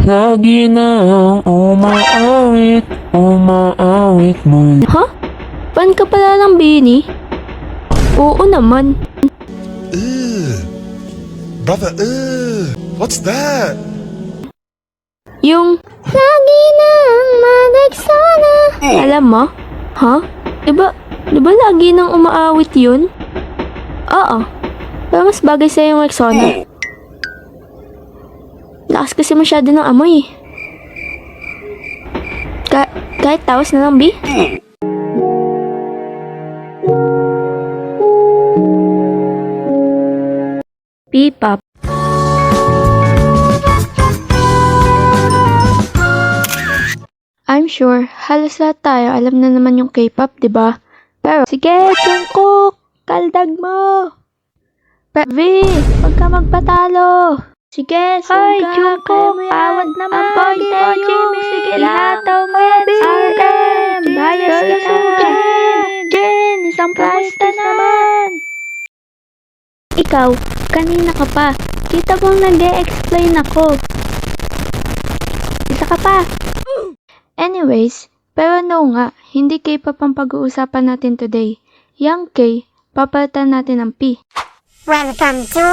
Lagi na umaawit mo. Ha? Fan ka pala ng Bini? Oo naman. Brother, what's that? Yung lagi nang mag-Rexona. Alam mo? Ha? Diba lagi nang umaawit yun? Oo. Pero mas bagay sa'yo yung Rexona. Lakas kasi masyado ng amoy. Kahit tawas na lang, B? P-pop. I'm sure, halos lahat tayo alam na naman yung K-pop, diba? Pero, sige, Jungkook! Kaldag mo! Pero, V, wag ka magpatalo! Sige, Suga, Jungkook, awat naman! Ang pogi mo, Jimmy! Sige lang! Ihataw mo yan, RM! Bias ka na! Jen, isang prize naman! Ikaw, kanina ka pa. Kita mong nag-e-explain ako. Isa ka pa. Anyways, pero no nga, hindi K-pop ang pag-uusapan natin today. Yung K, papalitan natin ng P. Welcome to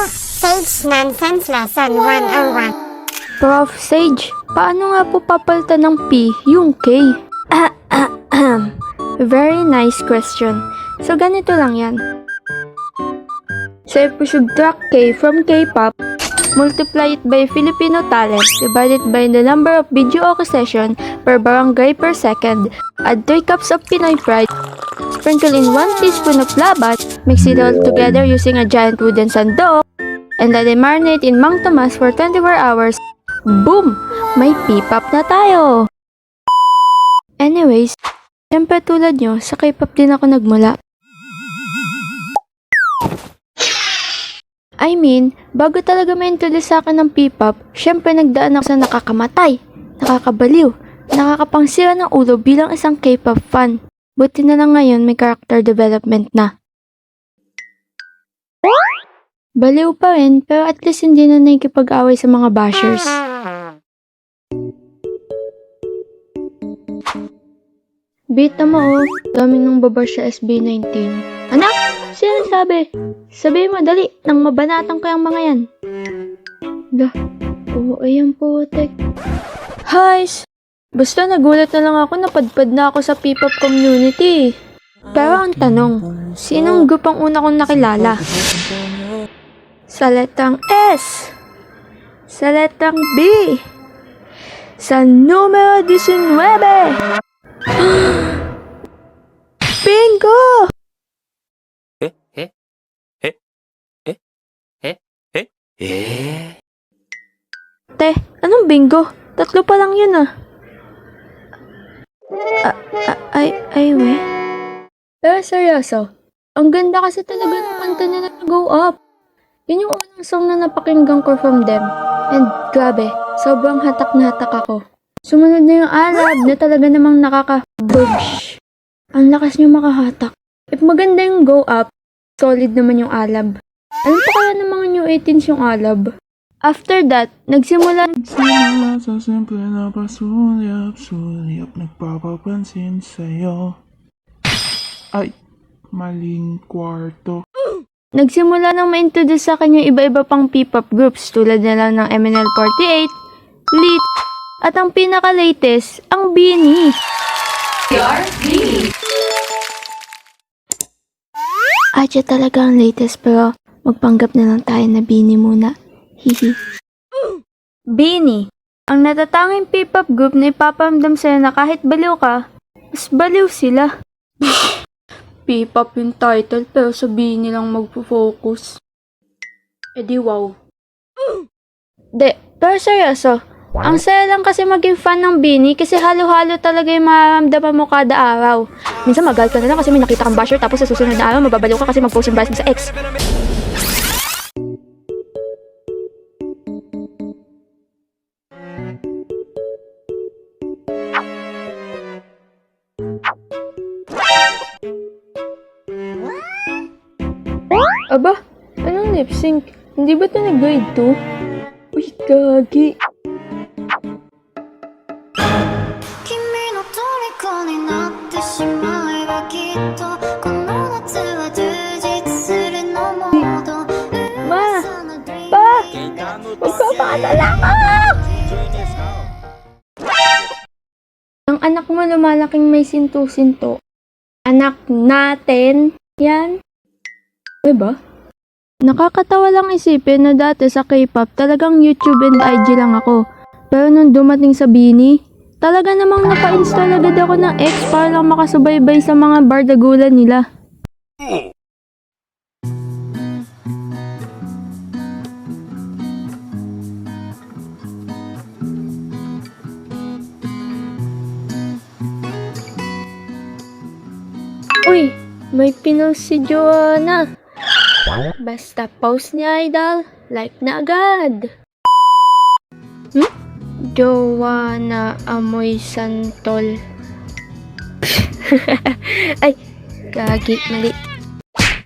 Sage Nonsense Lesson 101. Prof. Sage, paano nga po papalitan ng P yung K? Very nice question. So ganito lang yan. So if we subtract K from K-pop, multiply it by Filipino talent, divide it by the number of video session per barangay per second, add 3 cups of Pinoy Pride, sprinkle in 1 teaspoon of labat, mix it all together using a giant wooden sandok, and let it marinate in Mang Tomas for 24 hours. Boom! May P-pop na tayo! Anyways, syempre tulad nyo, sa K-pop din ako nagmula. I mean, bago talaga ma-introduce sa akin ng P-pop, syempre nagdaan ako sa nakakamatay, nakakabaliw, nakakapangsira ng ulo bilang isang K-pop fan. Buti na lang ngayon may character development na. Baliw pa rin, pero at least hindi na nakikipag-away sa mga bashers. Bita mo oh, dami nang babash sa SB19. Anak! Sino sabi? Sabi mo, dali, nang mabanatan ko yung mga yan. Oo, ayan po, tek. Guys! Basta nagulat na lang ako, napadpad na ako sa P-pop community. Pero ang tanong, sinong group ang una kong nakilala? Sa letang S, sa letang B, sa numero 19. Bingo! Te, anong bingo? 3 pa lang yun ah. We? Pero seryoso, ang ganda kasi talaga ng kanta nila na Go Up. Yun yung unang song na napakinggan ko from them. And grabe, sobrang hatak na hatak ako. Sumunod na yung Alab na talaga namang nakaka-bursh. Ang lakas niyo makahatak. If maganda yung Go Up, solid naman yung Alab. Alam pa kaya ng mga New 18s yung Alab? After that, nagsimula sa simple na pasulyap, nagpapapansin sa'yo. Ay, maling kwarto. Nagsimula nang ma-introduce sa akin yung iba-iba pang P-pop groups tulad na lang ng MNL48, Lit, at ang pinaka-latest, ang BINI. Siya talaga ang latest pero magpanggap na lang tayo na BINI muna. Hihi. BINI, ang natatanging P-pop group na ipaparamdam sa'yo na kahit baliw ka, mas baliw sila. P-pop yung title pero sa BINI lang magpo-focus. Eh di wow. Pero seryoso, ang saya lang kasi maging fan ng BINI kasi halo-halo talaga yung mararamdaman mo kada araw. Minsan magalit ka na lang kasi may nakita kang basher tapos sa susunod na araw mababaliw ka kasi mag-post yung bias mo sa ex. Aba, anong lip sync? Hindi ba ito na grade 2? Uy, gagi. とこの夏は充実するのもっと Ma! Pa! Magpapakadala ka! Ang anak mo lumalaking may sinto-sinto. Anak natin? Yan? Diba? Nakakatawa lang isipin na dati sa K-pop talagang YouTube and IG lang ako. Pero nung dumating sa Bini, talaga namang naka-install agad ako ng X para lang makasubaybay sa mga bardagulan nila. Uy, may pinost si Joanna. Basta post niya, idol, like na agad. Joanna Amoy Santol. Ay, gagi, mali.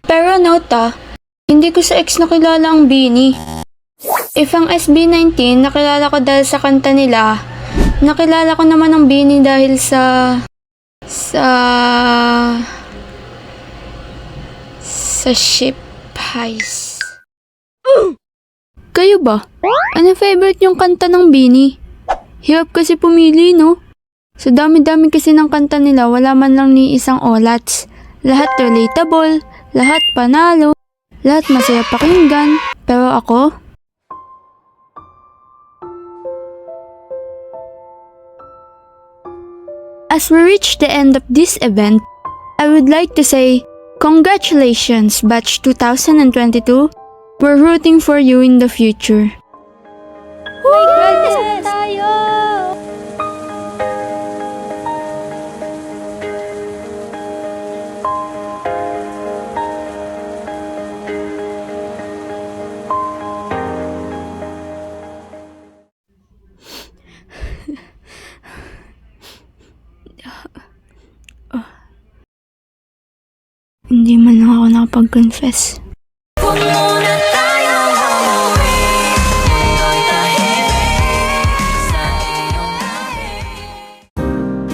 Pero note hindi ko sa ex nakilala ang Bini. If ang SB19 nakilala ko dahil sa kanta nila, nakilala ko naman ang Bini dahil sa ship heist. Kayo ba? Ano favorite yung kanta ng Bini? Hirap kasi pumili, no? Sa dami-dami kasi ng kanta nila, wala man lang ni isang olats. Lahat relatable, lahat panalo, lahat masaya pakinggan. Pero ako, as we reach the end of this event, I would like to say, congratulations, Batch 2022. We're rooting for you in the future. My goodness! Tayo! Hindi man lang ako nakapag-confess.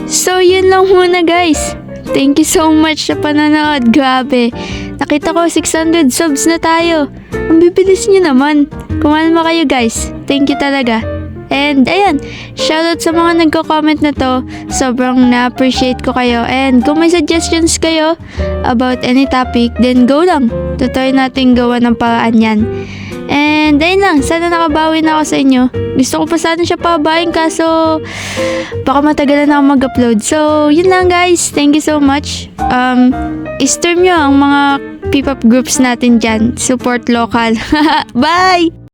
So, yun lang muna guys. Thank you so much sa pananood. Grabe. Nakita ko 600 subs na tayo. Ang bibilis nyo naman. Kumalma kayo guys. Thank you talaga. And ayan, shoutout sa mga nagko-comment na to. Sobrang na-appreciate ko kayo. And kung may suggestions kayo about any topic, then go lang. Tutoy natin gawa ng paraan yan. And ayun lang, sana nakabawi na ako sa inyo. Gusto ko pa sana siya pabain kaso baka matagalan na ako mag-upload. So, yun lang guys. Thank you so much. I-stream nyo ang mga P-pop groups natin dyan. Support local. Bye!